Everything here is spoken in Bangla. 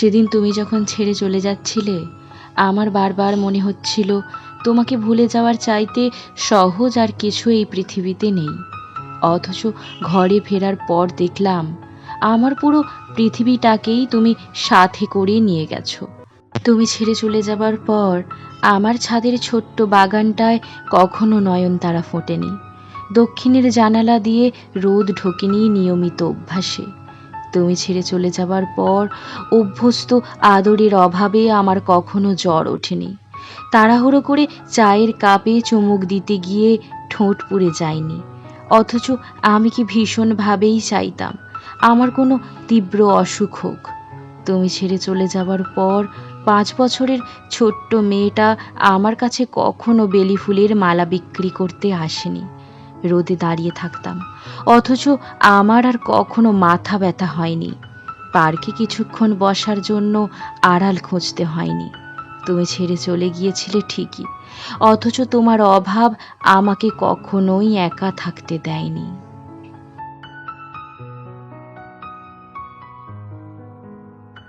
সেদিন তুমি যখন ছেড়ে চলে যাচ্ছিলে, আমার বারবার মনে হচ্ছিল তোমাকে ভুলে যাওয়ার চাইতে সহজ আর কিছু এই পৃথিবীতে নেই। অথচ ঘরে ফেরার পর দেখলাম আমার পুরো পৃথিবীটাকেই তুমি সাথে করে নিয়ে গেছো। তুমি ছেড়ে চলে যাবার পর আমার ছাদের ছোট্ট বাগানটায় কখনো নয়নতারা ফোটেনি। দক্ষিণের জানালা দিয়ে রোদ ঢোকেনি নিয়মিত অভ্যাসে। তুমি ছেড়ে চলে যাবার পর অভ্যস্ত আদরের অভাবে আমার কখনো জ্বর ওঠেনি। তাড়াহুড়ো করে চায়ের কাপে চুমুক দিতে গিয়ে ঠোঁট পুড়ে যায়নি। অথচ আমি কি ভীষণভাবেই চাইতাম আমার কোনো তীব্র অসুখ হোক। তুমি ছেড়ে চলে যাবার পর 5 বছরের ছোট্ট মেয়েটা আমার কাছে কখনো বেলি ফুলের মালা বিক্রি করতে আসেনি। রোদে দাঁড়িয়ে থাকতাম, অথচ আমার আর কখনো মাথা ব্যথা হয়নি। পার্কে কিছুক্ষণ বসার জন্য আড়াল খুঁজতে হয়নি। তুমি ছেড়ে চলে গিয়েছিলে ঠিকই, অথচ তোমার অভাব আমাকে কখনোই একা থাকতে দেয়নি।